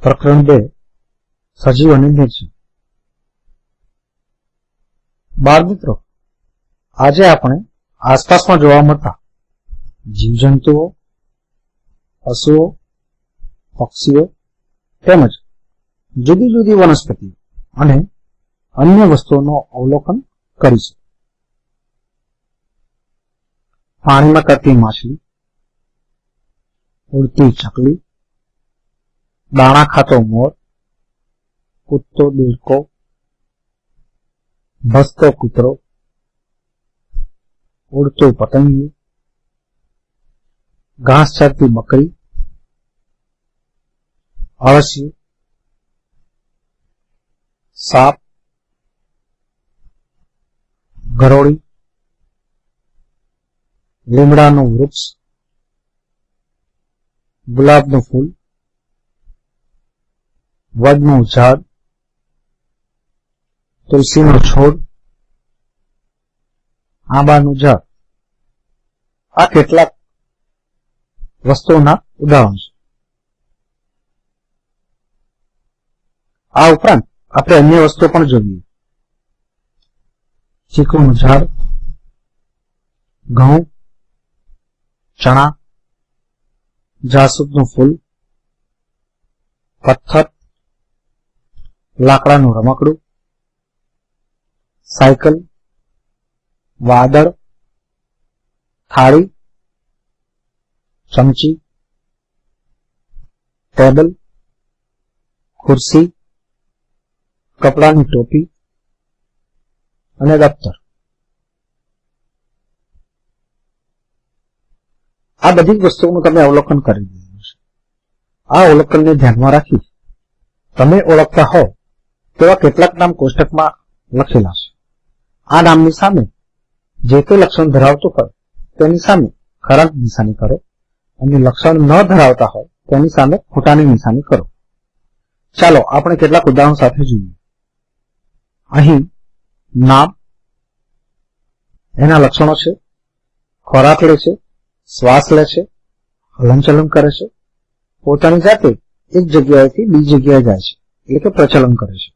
પ્રકરણ 2 સજીવ અને નિર્જીવ. બાળ મિત્રો, આજે આપણે આસપાસમાં જોવા મળતા જીવજંતુઓ, પશુઓ, પક્ષીઓ તેમજ જુદી જુદી વનસ્પતિઓ અને અન્ય વસ્તુઓનું અવલોકન કરીશું. પાણીમાં તરતી માછલી, ઉડતી ચકલી, દાણા ખાતો મોર, કૂદતો દેડકો, ભસતો કૂતરો, ઉડતું પતંગિયું, ઘાસ ચરતી બકરી, અળસિયું, સાપ, ગરોળી, લીમડાનું વૃક્ષ, ગુલાબનું ફૂલ, વડનું ઝાડ, તુલસીનો છોડ, આંબાનું ઝાડ આ કેટલાક વસ્તુઓના ઉદાહરણ છે. આ ઉપરાંત આપણે અન્ય વસ્તુઓ પણ જોઈએ. ચીકુનું ઝાડ, ઘઉં, ચણા, જાસૂદનું ફૂલ, પથ્થર, લાકડાનું રમકડું, સાયકલ, વાદળ, થાળી, ચમચી, ટેબલ, ખુરશી, કપડાની ટોપી અને દફતર. આ બધી વસ્તુઓનું તમે અવલોકન કરી દીધું છે. આ અવલોકનને ધ્યાનમાં રાખી તમે ઓળખતા હો તેવા કેટલાક નામ કોષ્ટકમાં લખેલા છે. આ નામની સામે જે તે લક્ષણ ધરાવતું હોય તેની સામે ખરાની નિશાની કરો અને લક્ષણ ન ધરાવતા હોય તેની સામે ખોટાની નિશાની કરો. ચાલો આપણે કેટલાક ઉદાહરણ સાથે જોઈએ. અહીં નામ, એના લક્ષણો છે. ખોરાક લે છે, શ્વાસ લે છે, હલનચલન કરે છે, પોતાની જાતે એક જગ્યાએથી બીજી જગ્યાએ જાય છે એટલે કે પ્રચલન કરે છે.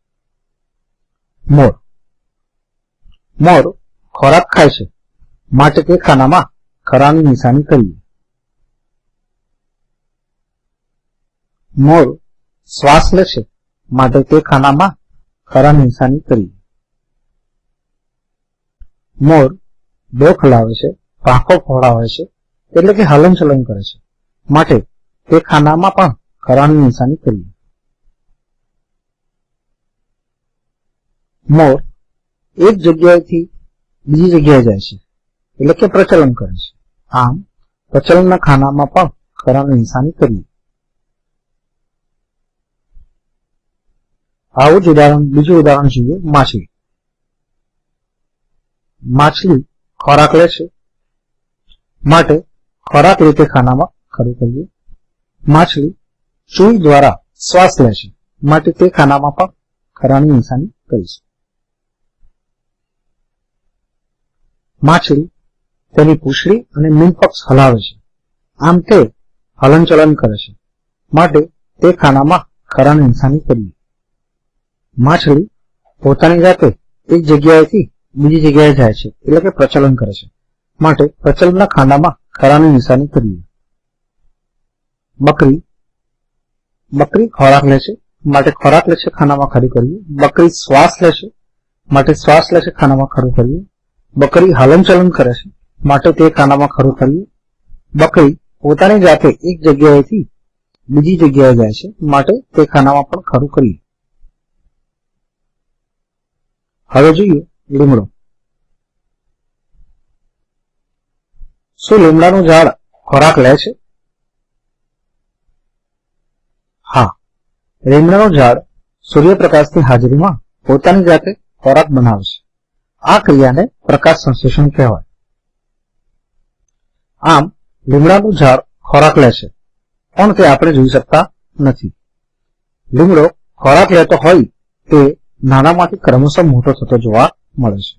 મોર. મોર ખોરાક ખાય છે માટે તે ખાનામાં ખરાની નિશાની કરીએ. મોર શ્વાસ લે છે માટે તે ખાનામાં ખરાની નિશાની કરીએ. મોર ડોક લાવે છે, પાંખો ફોડાવે છે એટલે કે હલનચલન કરે છે માટે તે ખાનામાં પણ ખરાની નિશાની કરીએ. મોર એક જગ્યાએથી બીજી જગ્યાએ જાય છે એટલે કે પ્રચલન કરે છે. આમ પ્રચલનના ખાનામાં પણ ખરાની નિશાની કરીએ. આવું જ બીજું ઉદાહરણ જોઈએ. માછલી. માછલી ખોરાક લે છે માટે ખોરાક રીતે ખાનામાં ખરું કરીએ. માછલી ચૂઈ દ્વારા શ્વાસ લે છે માટે તે ખાનામાં પણ ખરાની નિશાની કરીશું. માછલી તેની પૂંછડી અને મીનપક્ષ હલાવે છે, આમ તે હલનચલન કરે છે માટે તે ખાનામાં ખરાની નિશાની કરીએ. માછલી પોતાની જાતે એક જગ્યાએથી બીજી જગ્યાએ જાય છે એટલે કે પ્રચલન કરે છે માટે પ્રચલનના ખાનામાં ખરાની નિશાની કરીએ. બકરી. બકરી ખોરાક લે છે માટે ખોરાક લે છે ખાનામાં ખરું કરીએ. બકરી શ્વાસ લે છે માટે શ્વાસ લે છે ખાનામાં ખરું કરીએ. બકરી હલનચલન કરે છે માટે તે ખાનામાં ખરું કરીએ. બકરી પોતાની જાતે એક જગ્યાએથી બીજી જગ્યાએ જાય છે માટે તે ખાનામાં પણ ખરું કરીએ. હવે જોઈએ લીમડો. શું લીમડાનું ઝાડ ખોરાક લે છે? હા, લીમડાનું ઝાડ સૂર્યપ્રકાશની હાજરીમાં પોતાની જાતે ખોરાક બનાવે છે. આ ક્રિયાને પ્રકાશ સંશ્લેષણ કહેવાય. આમ લીમડાનું ઝાડ ખોરાક લે છે પણ તે આપણે જોઈ શકતા નથી. લીમડો ખોરાક લેતો હોય તે નાનામાંથી ક્રમશઃ મોટો થતો જોવા મળે છે.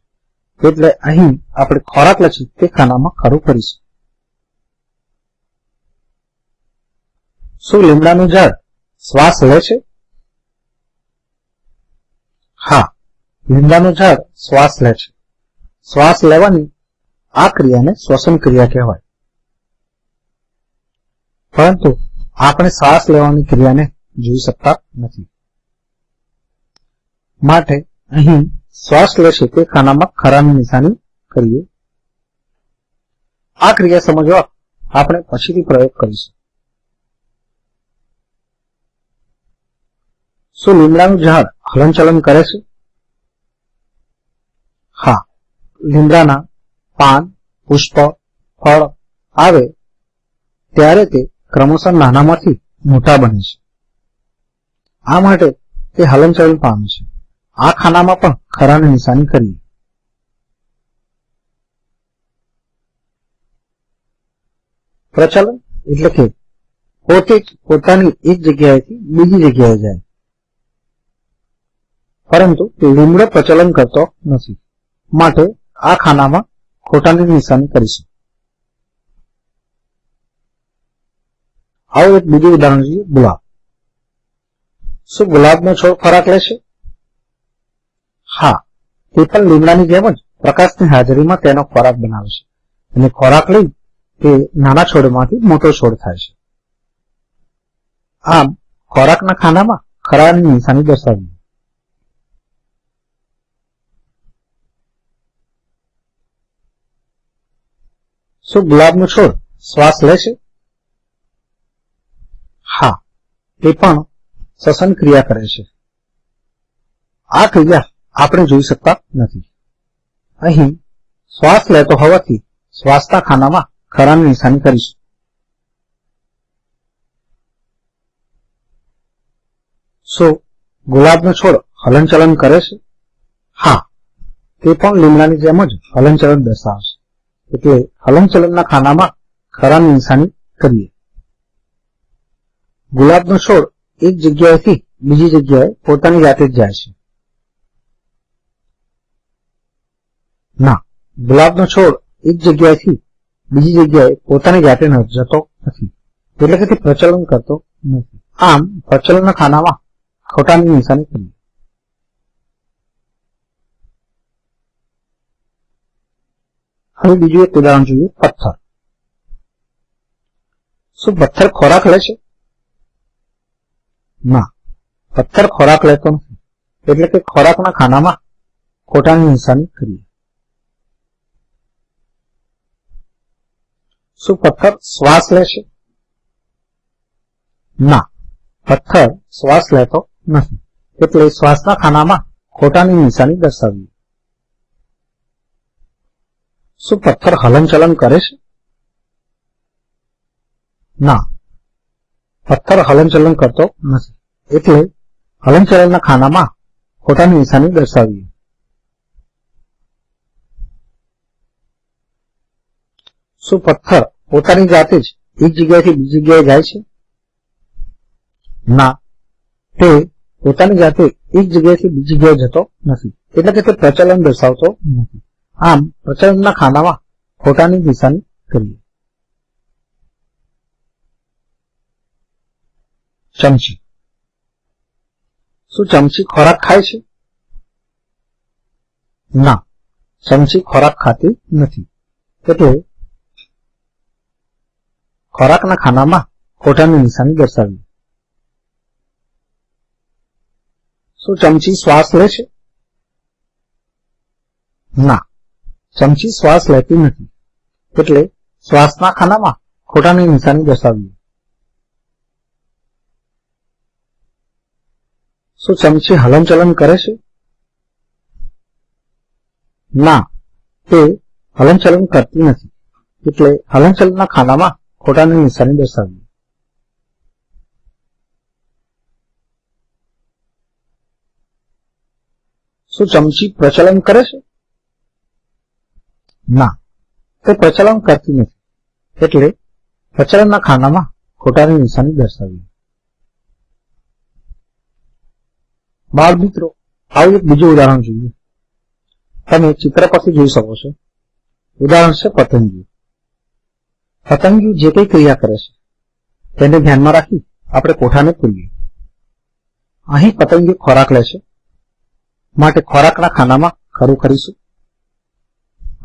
એટલે અહીં આપણે ખોરાક લે છે તે ખાનામાં ખરું કરીશું. શું લીમડાનું ઝાડ શ્વાસ લે છે? હા, લીમડાનું ઝાડ શ્વાસ લે છે. શ્વાસ લેવાની આ ક્રિયાને શ્વસન ક્રિયા કહેવાય. પરંતુ આપણે શ્વાસ લેવાની ક્રિયાને જોઈ શકતા નથી. માટે અહીં શ્વાસ લેશે તે ખાનામાં ખરાની નિશાની કરીએ. આ ક્રિયા સમજવા આપણે પછીથી પ્રયોગ કરીશું. શું લીમડાનું ઝાડ હલનચલન કરે છે? હા, લીમડાના પાન, પુષ્પ, ફળ આવે ત્યારે તે ક્રમશઃ નાનામાંથી મોટા બને છે. આ માટે તે હલનચલન પામે છે. આ ખાનામાં પણ ખરાની નિશાની કરીએ. પ્રચલન એટલે કે પોતે જ પોતાની એક જગ્યાએથી બીજી જગ્યાએ જાય. પરંતુ લીમડો પ્રચલન કરતો નથી. માટે આ ખાનામાં ખોટાની નિશાની કરીશું. આવું એક બીજું ઉદાહરણ જોઈએ. ગુલાબ. શું ગુલાબનો છોડ ખોરાક લેશે? હા, તે પણ લીમડાની જેમ જ પ્રકાશની હાજરીમાં તેનો ખોરાક બનાવે છે અને ખોરાક લઈ તે નાના છોડમાંથી મોટો છોડ થાય છે. આમ ખોરાકના ખાનામાં ખરાની નિશાની દર્શાવી. શું ગુલાબનો છોડ શ્વાસ લે છે? હા, તે પણ શ્વસન ક્રિયા કરે છે. આ ક્રિયા આપણે જોઈ શકતા નથી. અહીં શ્વાસ લેતો હોવાથી શ્વાસના ખાનામાં ખરાની નિશાની કરીશું. શું ગુલાબનો છોડ હલનચલન કરે છે? હા, તે પણ લીમડાની જેમ જ હલનચલન દર્શાવશે. એટલે હલનચલનના ખાનામાં ખરાની નિશાની કરીએ. ગુલાબનો છોડ એક જગ્યાએથી બીજી જગ્યાએ પોતાની જાતે જ જાય છે. ના, ગુલાબનો છોડ એક જગ્યાએથી બીજી જગ્યાએ પોતાની જાતે જતો નથી. એટલે કે તે પ્રચલન કરતો નથી. આમ પ્રચલનના ખાનામાં ખોટાની નિશાની કરીએ. હવે બીજું એક ઉદાહરણ જોઈએ. પથ્થર. શું પથ્થર ખોરાક લે છે? ના, પથ્થર ખોરાક લેતો નથી. એટલે કે ખોરાકના ખાનામાં ખોટાની નિશાની કરીએ. શું પથ્થર શ્વાસ લે છે? ના, પથ્થર શ્વાસ લેતો નથી. એટલે શ્વાસના ખાનામાં ખોટાની નિશાની દર્શાવીએ. શું પથ્થર હલનચલન કરે છે? ના, પથ્થર હલનચલન કરતો નથી. એટલે હલનચલનના ખાનામાં ખોટાની નિશાની દર્શાવીએ. શું પથ્થર પોતાની જાતે જ એક જગ્યાએથી બીજી જગ્યાએ જાય છે? ના, તે પોતાની જાતે એક જગ્યાએથી બીજી જગ્યાએ જતો નથી. એટલે કે તે પ્રચલન દર્શાવતો નથી. આમ પ્રચલનના ખાનામાં ખોટાની નિશાની કરીએ. ચમચી. શું ચમચી ખોરાક ખાય છે? ના, ચમચી ખોરાક ખાતી નથી. એટલે ખોરાકના ખાનામાં ખોટાની નિશાની દર્શાવીએ. શું ચમચી શ્વાસ લે છે? ના, ચમચી શ્વાસ લેતી નથી. એટલે શ્વાસના ખાનામાં ખોટાની નિશાની દર્શાવીએ. શું ચમચી હલનચલન કરે છે? ના, તે હલનચલન કરતી નથી. એટલે હલનચલનના ખાનામાં ખોટાની નિશાની દર્શાવીએ. શું ચમચી પ્રચલન કરે છે? ના, તે પ્રચલન કરતી નથી. એટલે પ્રચલનના ખાનામાં ખોટાની નિશાની દર્શાવીએ. બાળ મિત્રો, આવું એક બીજું ઉદાહરણ જોઈએ. તમે ચિત્ર પરથી જોઈ શકો છો. ઉદાહરણ છે પતંગિયું. પતંગિયું જે કઈ ક્રિયા કરે છે તેને ધ્યાનમાં રાખી આપણે કોઠાને ખોલીએ. અહીં પતંગિયું ખોરાક લે છે, માટે ખોરાકના ખાનામાં ખરું કરીશું.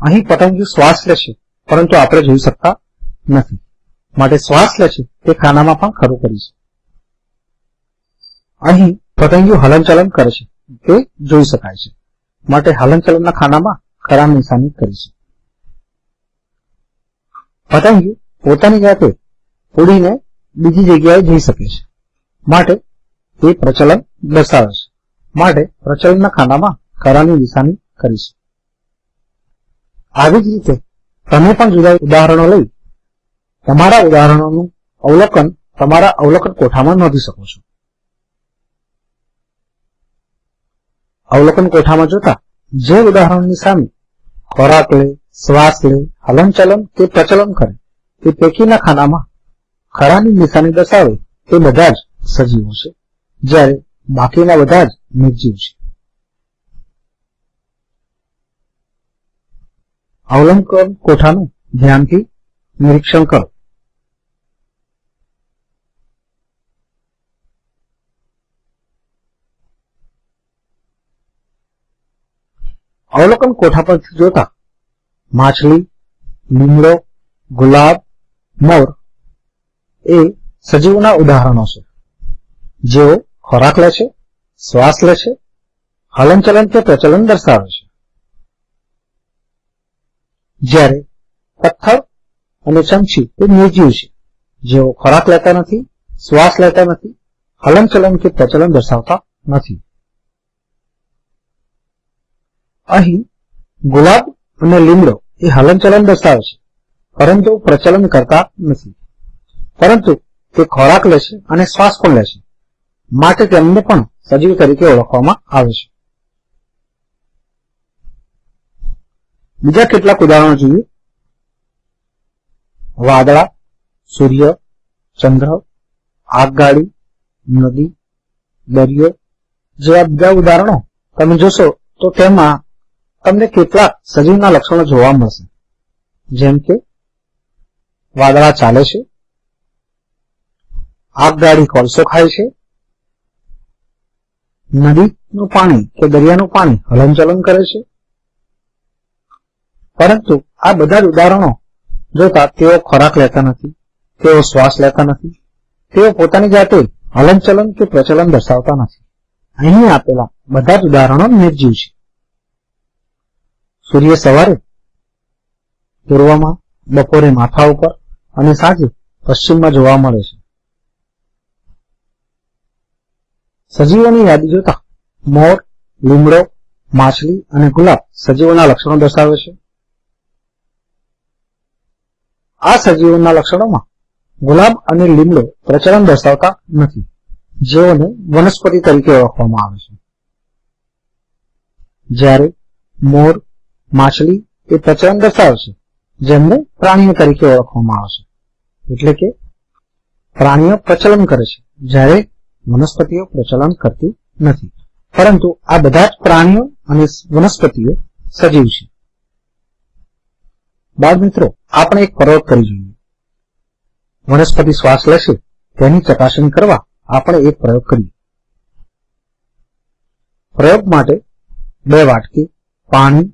અહીં પતંગિયું શ્વાસ લે છે, પરંતુ આપણે જોઈ શકતા નથી, માટે શ્વાસ લે છે તે ખાનામાં પણ ખરું કરીશું. અહીં પતંગિયું હલનચલન કરે છે, તે જોઈ શકાય છે, માટે હલનચલનના ખાનામાં ખરા નિશાની કરીશું. પતંગિયું પોતાની જાતે ઉડીને બીજી જગ્યાએ જઈ શકે છે, માટે તે પ્રચલન દર્શાવે છે, માટે પ્રચલનના ખાનામાં ખરાની નિશાની કરીશું. આવી જ રીતે તમે પણ જુદા ઉદાહરણો લઈ તમારા ઉદાહરણોનું અવલોકન તમારા અવલોકન કોઠામાં નોંધી શકો છો. અવલોકન કોઠામાં જોતા જે ઉદાહરણની સામે ખોરાક લે, શ્વાસ લે, હલનચલન કે પ્રચલન કરે તે પૈકીના ખાનામાં ખરાની નિશાની દર્શાવે તે બધા જ સજીવો છે, જ્યારે બાકીના બધા જ નિર્જીવ છે. અવલોકન કોઠાનું ધ્યાનથી નિરીક્ષણ કરો. અવલોકન કોઠા પરથી જોતા માછલી, લીમડો, ગુલાબ, મોર એ સજીવોના ઉદાહરણો છે, જેઓ ખોરાક લે છે, શ્વાસ લે છે, હલનચલન કે પ્રચલન દર્શાવે છે. જ્યારે પથ્થર અને ચમચી એ નિર્જીવ છે, જેઓ ખોરાક લેતા નથી, શ્વાસ લેતા નથી, હલનચલન કે પ્રચલન દર્શાવતા નથી. અહીં ગુલાબ અને લીમડો એ હલનચલન દર્શાવે છે, પરંતુ પ્રચલન કરતા નથી, પરંતુ તે ખોરાક લે છે અને શ્વાસ પણ લે છે, માટે તેમને પણ સજીવ તરીકે ઓળખવામાં આવે છે. બીજા કેટલાક ઉદાહરણો જોઈએ. વાદળા, સૂર્ય, ચંદ્ર, આગગાડી, નદી, દરિયો જેવા બીજા ઉદાહરણો તમે જોશો તો તેમાં તમને કેટલાક સજીવના લક્ષણો જોવા મળશે, જેમ કે વાદળા ચાલે છે, આગગાડી કોલસો ખાય છે, નદીનું પાણી કે દરિયાનું પાણી હલનચલન કરે છે. પરંતુ આ બધા જ ઉદાહરણો જોતા તેઓ ખોરાક લેતા નથી, તેઓ શ્વાસ લેતા નથી, તેઓ પોતાની જાતે હલનચલન કે પ્રચલન દર્શાવતા નથી. અહીં આપેલા બધા જ ઉદાહરણો નિર્જીવ છે. સૂર્ય સવારે પૂર્વમાં, બપોરે માથા ઉપર અને સાંજે પશ્ચિમમાં જોવા મળે છે. સજીવોની યાદી જોતા મોર, લીમડો, માછલી અને ગુલાબ સજીવોના લક્ષણો દર્શાવે છે. આ સજીવોના લક્ષણોમાં ગુલાબ અને લીમડો પ્રચલન દર્શાવતા નથી, જેઓને વનસ્પતિ તરીકે ઓળખવામાં આવે છે. જ્યારે મોર, માછલી એ પ્રચલન દર્શાવે છે, જેમને પ્રાણીઓ તરીકે ઓળખવામાં આવે છે. એટલે કે પ્રાણીઓ પ્રચલન કરે છે, જ્યારે વનસ્પતિઓ પ્રચલન કરતી નથી. પરંતુ આ બધા જ પ્રાણીઓ અને વનસ્પતિઓ સજીવ છે. બાળ મિત્રો, આપણે એક પ્રયોગ કરી જોઈએ. વનસ્પતિ શ્વાસ લેશે તેની ચકાસણી કરવા આપણે એક પ્રયોગ કરીએ. પ્રયોગ માટે 2 વાટકી પાણી,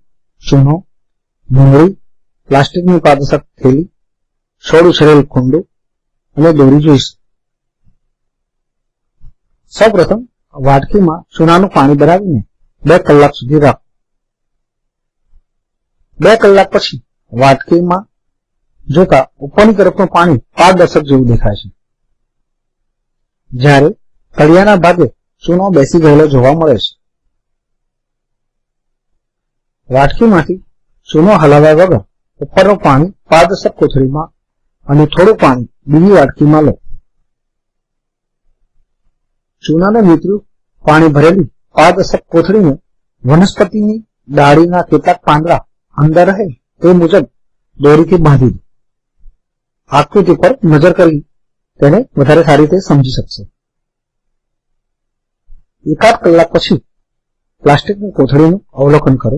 ચૂનો, ડુંગળી, પ્લાસ્ટિકની પારદર્શક થેલી, છોડ ઉછરેલ કુંડું અને દોરી જોઈશું. સૌપ્રથમ વાટકીમાં ચૂનાનું પાણી ભરાવીને 2 કલાક સુધી રાખો. 2 કલાક પછી વાટકીમાં જોતા ઉપરની તરફનું પાણી પારદર્શક જેવું દેખાય છે, જ્યારે તળિયાના ભાગે ચૂનો બેસી ગયેલો જોવા મળે છે. વાટકીમાંથી ચૂનો હલાવ્યા વગર ઉપરનું પાણી પારદર્શક કોથળીમાં અને થોડું પાણી બીજી વાટકીમાં લો. ચૂનાને નીતર્યું પાણી ભરેલી પારદર્શક કોથળીને વનસ્પતિની ડાળીના કેટલાક પાંદડા અંદર રહે તે મુજબ દોરીથી બાંધી દો. આકૃતિ પર નજર કરી તેને વધારે સારી રીતે સમજી શકશે. 1 કલાક પછી પ્લાસ્ટિકની કોથળીનું અવલોકન કરો.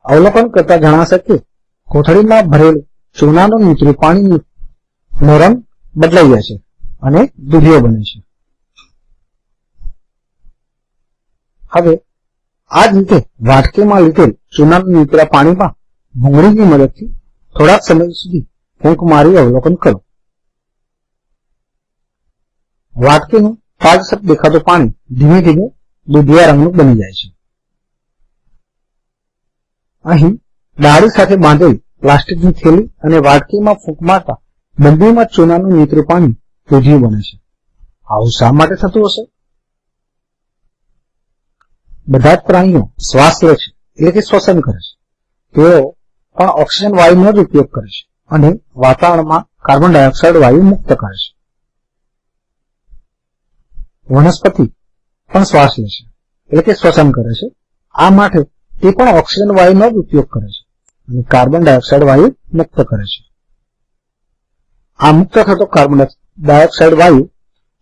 અવલોકન કરતા જણાશે કે કોથળીમાં ભરેલું ચૂનાનું નીતર્યું પાણીનો રંગ બદલાઈ જાય છે અને દૂધિયો બને છે. હવે આ જ રીતે વાટકીમાં લીધેલ ચૂનાના નીકળ્યા પાણીમાં ભૂંગળીની મદદથી થોડાક સમય સુધી ફૂંક મારી અવલોકન કરો. વાટકીનું પારદર્શક દેખાતું પાણી ધીમે ધીમે દૂધિયા રંગનું બની જાય છે. અહીં ડાળી સાથે બાંધેલ પ્લાસ્ટિકની થેલી અને વાટકીમાં ફૂંક મારતા બંનેમાં ચૂનાનું નીતરું પાણી દૂધિયું બને છે. આવું શા માટે થતું હશે? બધા જ પ્રાણીઓ શ્વાસ લે છે, એટલે કે શ્વસન કરે છે. તેઓ પણ ઓક્સિજન વાયુનો જ ઉપયોગ કરે છે અને વાતાવરણમાં કાર્બન ડાયોક્સાઇડ વાયુ મુક્ત કરે છે. વનસ્પતિ પણ શ્વાસ લે છે, એટલે કે શ્વસન કરે છે. આ માટે તે પણ ઓક્સિજન વાયુનો જ ઉપયોગ કરે છે અને કાર્બન ડાયોક્સાઇડ વાયુ મુક્ત કરે છે. આ મુક્ત થતો કાર્બન ડાયોક્સાઇડ વાયુ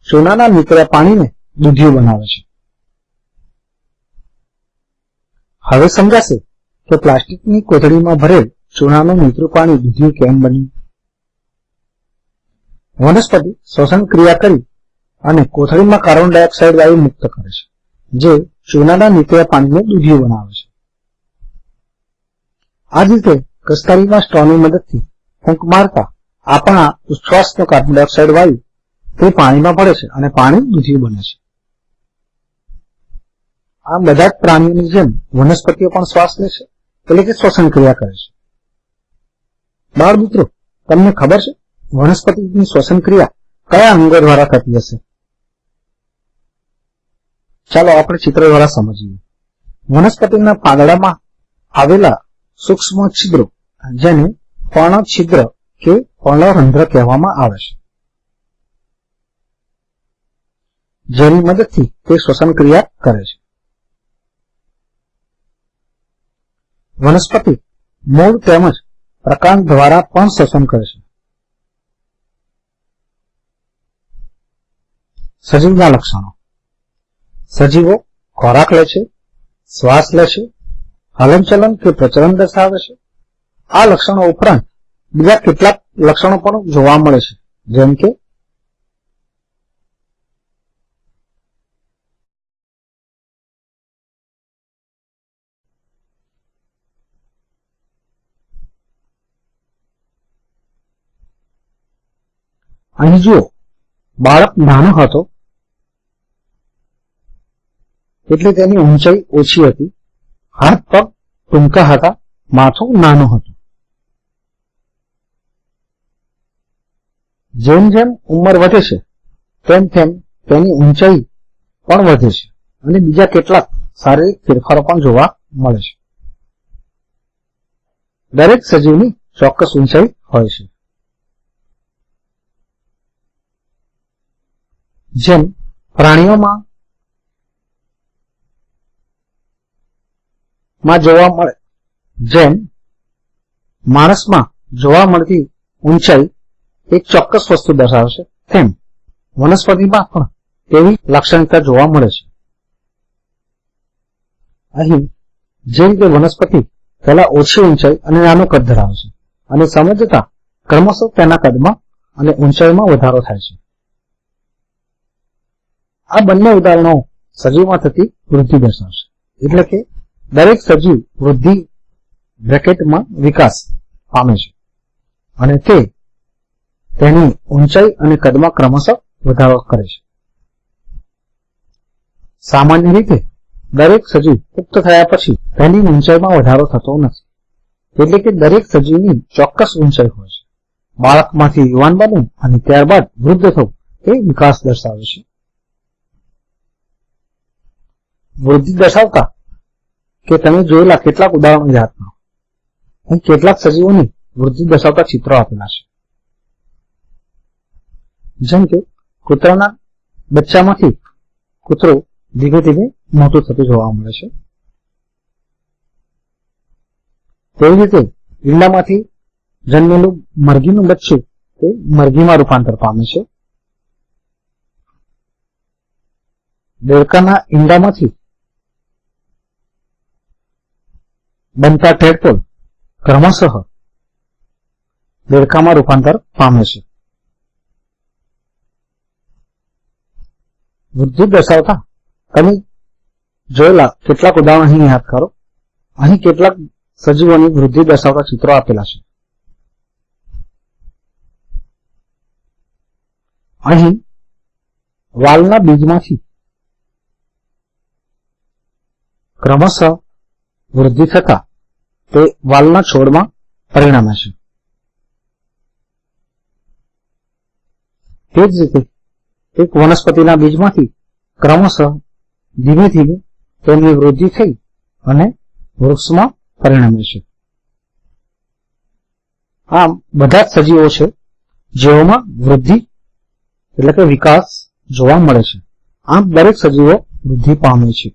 ચૂનાના નીકળ્યા પાણીને દૂધિયું બનાવે છે. હવે સમજાશે કે પ્લાસ્ટિકની કોથળીમાં ભરેલ ચૂનાનું નીતરું પાણી દૂધિયું કેમ બન્યું. વનસ્પતિ શ્વસન ક્રિયા કરી અને કોથળીમાં કાર્બન ડાયોક્સાઇડ વાયુ મુક્ત કરે છે, જે ચૂનાના નીકળ્યા પાણીને દૂધિયું બનાવે છે. આ જ રીતે કસ્કારીના સ્ટ્રોની મદદથી ફૂંક મારતા આપણા ઉચ્છ્વાસનો કાર્બન ડાયોક્સાઇડ વાયુ તે પાણીમાં ભળે છે અને પાણી દૂધિયું બને છે. આ બધા જ પ્રાણીઓની જેમ વનસ્પતિઓ પણ શ્વાસ લે છે, એટલે કે શ્વસન ક્રિયા કરે છે. બાળ મિત્રો, તમને ખબર છે વનસ્પતિની શ્વસન ક્રિયા કયા અંગો દ્વારા થતી હશે? ચાલો આપણે ચિત્ર દ્વારા સમજીએ. વનસ્પતિના પાંદડામાં આવેલા સૂક્ષ્મ છિદ્રો, જેને પર્ણ છિદ્ર કે પર્ણરંધ્ર કહેવામાં આવે છે, જેની મદદથી તે શ્વસન ક્રિયા કરે છે. વનસ્પતિ મૂળ તેમજ પ્રકાંડ દ્વારા પણ શ્વસન કરે છે. સજીવના લક્ષણો. સજીવો ખોરાક લે છે, શ્વાસ લે છે, હલનચલન કે પ્રચલન દર્શાવે છે. આ લક્ષણો ઉપરાંત બીજા કેટલાક લક્ષણો પણ જોવા મળે છે, જેમ કે અહીં જુઓ, બાળક નાનો હતો એટલે તેની ઊંચાઈ ઓછી હતી, હાથ પગ ટૂંકા હતા, માથું નાનું હતું. જેમ જેમ ઉંમર વધે છે તેમ તેમ તેની ઊંચાઈ પણ વધે છે અને બીજા કેટલાક શારીરિક ફેરફારો પણ જોવા મળે છે. દરેક સજીવની ચોક્કસ ઊંચાઈ હોય છે. જેમ પ્રાણીઓમાં જોવા મળે, જેમ માણસમાં જોવા મળતી ઊંચાઈ એક ચોક્કસ વસ્તુ દર્શાવે છે, તેમ વનસ્પતિમાં પણ તેવી લાક્ષણિકતા જોવા મળે છે. અહીં જે રીતે વનસ્પતિ પહેલા ઓછી ઊંચાઈ અને નાનું કદ ધરાવે છે અને સમય જતા ક્રમશઃ તેના કદમાં અને ઊંચાઈમાં વધારો થાય છે. આ બંને ઉદાહરણો સજીવમાં થતી વૃદ્ધિ દર્શાવશે, એટલે કે દરેક સજીવ વૃદ્ધિ બ્રેકેટમાં વિકાસ પામે છે અને તે તેની ઊંચાઈ અને કદમાં ક્રમશઃ વધારો કરે છે. સામાન્ય રીતે દરેક સજીવ પુખ્ત થયા પછી તેની ઊંચાઈમાં વધારો થતો નથી, એટલે કે દરેક સજીવની ચોક્કસ ઊંચાઈ હોય છે. બાળકમાંથી યુવાન બનવું અને ત્યારબાદ વૃદ્ધ થવું એ વિકાસ દર્શાવે છે. વૃદ્ધિ દર્શાવતા કે તમે જોયેલા કેટલાક ઉદાહરણો યાદ કરો. અહીં કેટલાક સજીવોની વૃદ્ધિ દર્શાવતા ચિત્રો આપેલા છે. જેમ કે કૂતરાના બચ્ચામાંથી કૂતરો ધીમે ધીમે મોટું થતું જોવા મળે છે. તેવી રીતે ઈંડામાંથી જન્મેલું મરઘીનું બચ્ચું તે મરઘીમાં રૂપાંતર પામે છે. દેડકાના ઈંડામાંથી બનતા ટેડપોલ ક્રમશઃ દેડકામાં રૂપાંતર પામે છે. વૃદ્ધિ દર્શાવતા તમે જોયેલા કેટલાક ઉદાહરણ અહીં યાદ કરો. અહીં કેટલાક સજીવોની વૃદ્ધિ દર્શાવતા ચિત્રો આપેલા છે. અહીં વાલના બીજમાંથી ક્રમશઃ વૃદ્ધિ થતા તે વાલના છોડમાં પરિણમે છે. તે જ રીતે એક વનસ્પતિના બીજમાંથી ક્રમશઃ ધીમે ધીમે તેમની વૃદ્ધિ થઈ અને વૃક્ષમાં પરિણમે છે. આમ બધા જ સજીવો છે જેઓમાં વૃદ્ધિ એટલે કે વિકાસ જોવા મળે છે. આમ દરેક સજીવો વૃદ્ધિ પામે છે.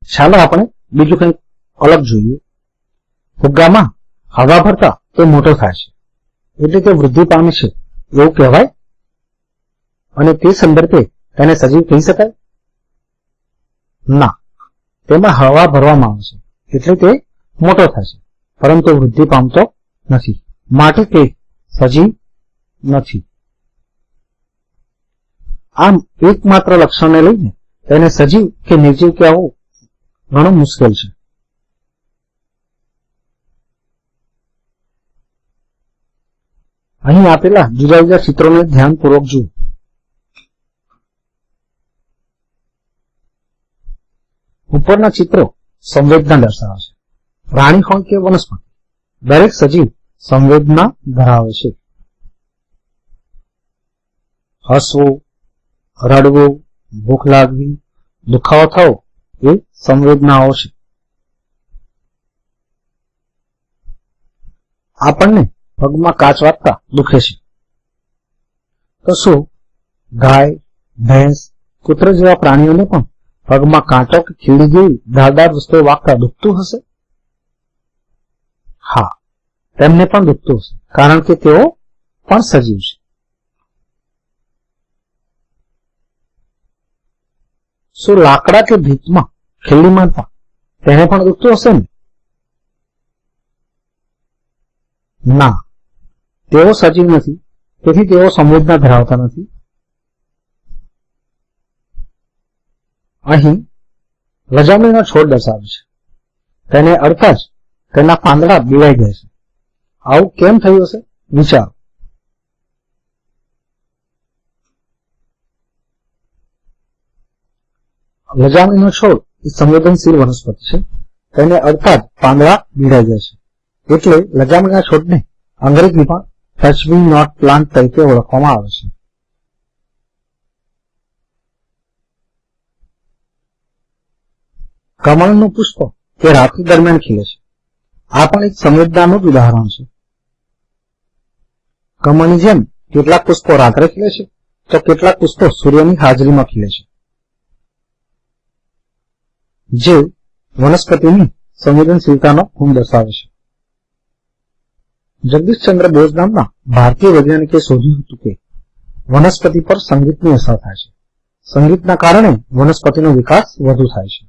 ચાલો આપણે બીજું કંઈક અલગ જોઈએ. ફુગ્ગામાં હવા ભરતા તે મોટો થાય છે એટલે તે વૃદ્ધિ પામે છે એવું કહેવાય અને તે સંદર્ભે તેને સજીવ કહી શકાય? ના, તેમાં હવા ભરવામાં આવે છે એટલે તે મોટો થાય છે પરંતુ વૃદ્ધિ પામતો નથી, માટે તે સજીવ નથી. આમ એકમાત્ર લક્ષણને લઈને તેને સજીવ કે નિર્જીવ કહેવું ઘણું મુશ્કેલ છે. અહીં આપેલા જુદા જુદા ચિત્રોને ધ્યાનપૂર્વક જુઓ. ઉપરના ચિત્રો સંવેદના દર્શાવે છે. પ્રાણી હોય કે વનસ્પતિ, દરેક સજીવ સંવેદના ધરાવે છે. હસવું, રડવું, ભૂખ લાગવી, દુખાવો થવો એ સંવેદનાઓ છે. આપણને પગમાં કાચ વાગતા દુખે છે તો શું ગાય, ભેંસ, કૂતરા જેવા પ્રાણીઓને પણ પગમાં કાંટો કે ખીલી જેવી ધારદાર વસ્તુઓ વાગતા દુખતું હશે? હા, તેમને પણ દુખતું હશે કારણ કે તેઓ પણ સજીવ છે. શું લાકડા કે ભીતમાં ખીલી મારતા તેને પણ દુખતું હશે ને? ના, તેઓ સજીવ નથી તેથી તેઓ સંવેદના ધરાવતા નથી. અહીં લજામણીનો છોડ દર્શાવે છે. તેને અડતા જ તેના પાંદડા પીળાઈ જાય છે. આવું કેમ થયું હશે વિચારો. લજામણીનો છોડ એ સંવેદનશીલ વનસ્પતિ છે. તેને અડતા જ પાંદડા પીળાઈ જાય છે એટલે લજામણીના છોડને અંગ્રેજીમાં ટચ મી નોટ પ્લાન્ટ તરીકે ઓળખવામાં આવે છે. કમળનું પુષ્પ તે રાત્રિ દરમિયાન ખીલે છે. આ પણ એક સંવેદનાનું જ ઉદાહરણ છે. કમળની જેમ કેટલાક પુષ્પો રાત્રે ખીલે છે તો કેટલાક પુષ્પો સૂર્યની હાજરીમાં ખીલે છે, જે વનસ્પતિની સંવેદનશીલતાનો ગુણ દર્શાવે છે. જગદીશચંદ્ર બોઝ નામના ભારતીય વૈજ્ઞાનિકે શોધ્યું હતું કે વનસ્પતિ પર સંગીતની અસર થાય છે. સંગીતના કારણે વનસ્પતિનો વિકાસ વધુ થાય છે.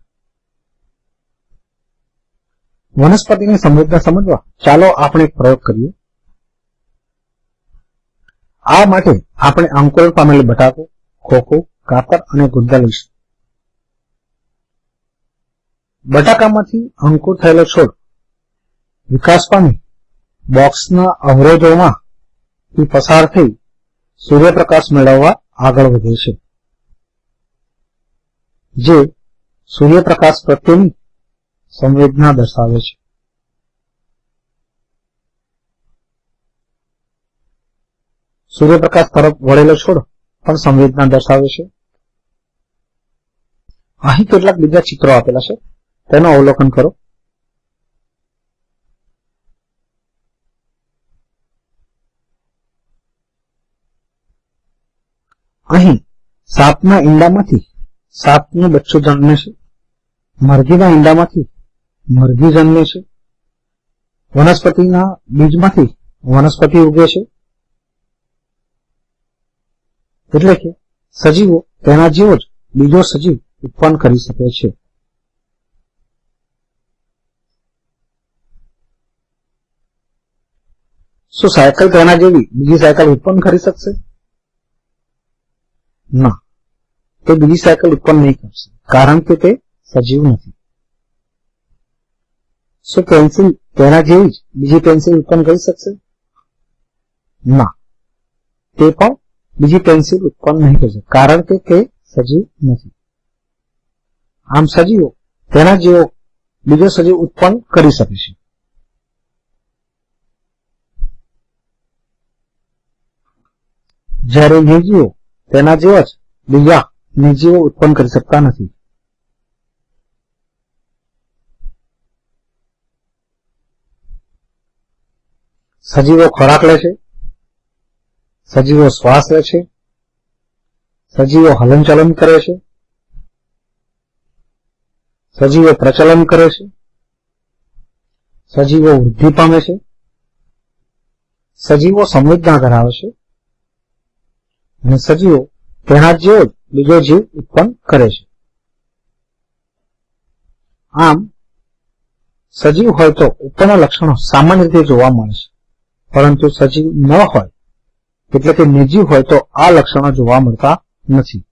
વનસ્પતિની સંવેદના સમજવા ચાલો આપણે એક પ્રયોગ કરીએ. આ માટે આપણે અંકુરણ પામેલી બટાકો, ખોખું, કાતર અને ગુંદા લઈશું. બટાકામાંથી અંકુર થયેલો છોડ વિકાસ પામી બોક્સના અવરોધોમાંથી પસાર થઈ સૂર્યપ્રકાશ મેળવવા આગળ વધે છે, જે સૂર્યપ્રકાશ પ્રત્યેની સંવેદના દર્શાવે છે. સૂર્યપ્રકાશ તરફ વળેલો છોડ પણ સંવેદના દર્શાવે છે. અહીં કેટલાક બીજા ચિત્રો આપેલા છે, તેનું અવલોકન કરો. અહીં સાપના ઈંડામાંથી સાપનું બચ્ચું જન્મે છે. મરઘીના ઈંડામાંથી મરઘી જન્મે છે. વનસ્પતિના બીજમાંથી વનસ્પતિ ઉગે છે. એટલે કે સજીવો તેના જેવો જ બીજો સજીવ ઉત્પન્ન કરી શકે છે. શું સાયકલ તેના જેવી બીજી સાયકલ ઉત્પન્ન કરી શકશે? ના, તે બીજી સાયકલ ઉત્પન્ન નહીં કરશે, કારણ કે તે સજીવ નથી. શું પેન્સિલ તેના જેવી જ બીજી પેન્સિલ ઉત્પન્ન કરી શકશે? ના, તે પણ બીજી પેન્સિલ ઉત્પન્ન નહીં કરી શકે, કારણ કે તે સજીવ નથી. આમ સજીવો તેના જેવો બીજો સજીવ ઉત્પન્ન કરી શકે છે. જ્યારે નિર્જીવો તેના જેવા જ બીજા નિર્જીવો ઉત્પન્ન કરી શકતા નથી. સજીવો ખોરાક લે છે, સજીવો શ્વાસ લે છે, સજીવો હલનચલન કરે છે, સજીવો પ્રચલન કરે છે, સજીવો વૃદ્ધિ પામે છે, સજીવો સંવેદના ધરાવે છે અને સજીવો તેના જેવો જ બીજો જીવ ઉત્પન્ન કરે છે. આમ સજીવ હોય તો ઉપરના લક્ષણો સામાન્ય રીતે જોવા મળે છે, પરંતુ સજીવ ન હોય એટલે કે નિર્જીવ હોય તો આ લક્ષણો જોવા મળતા નથી.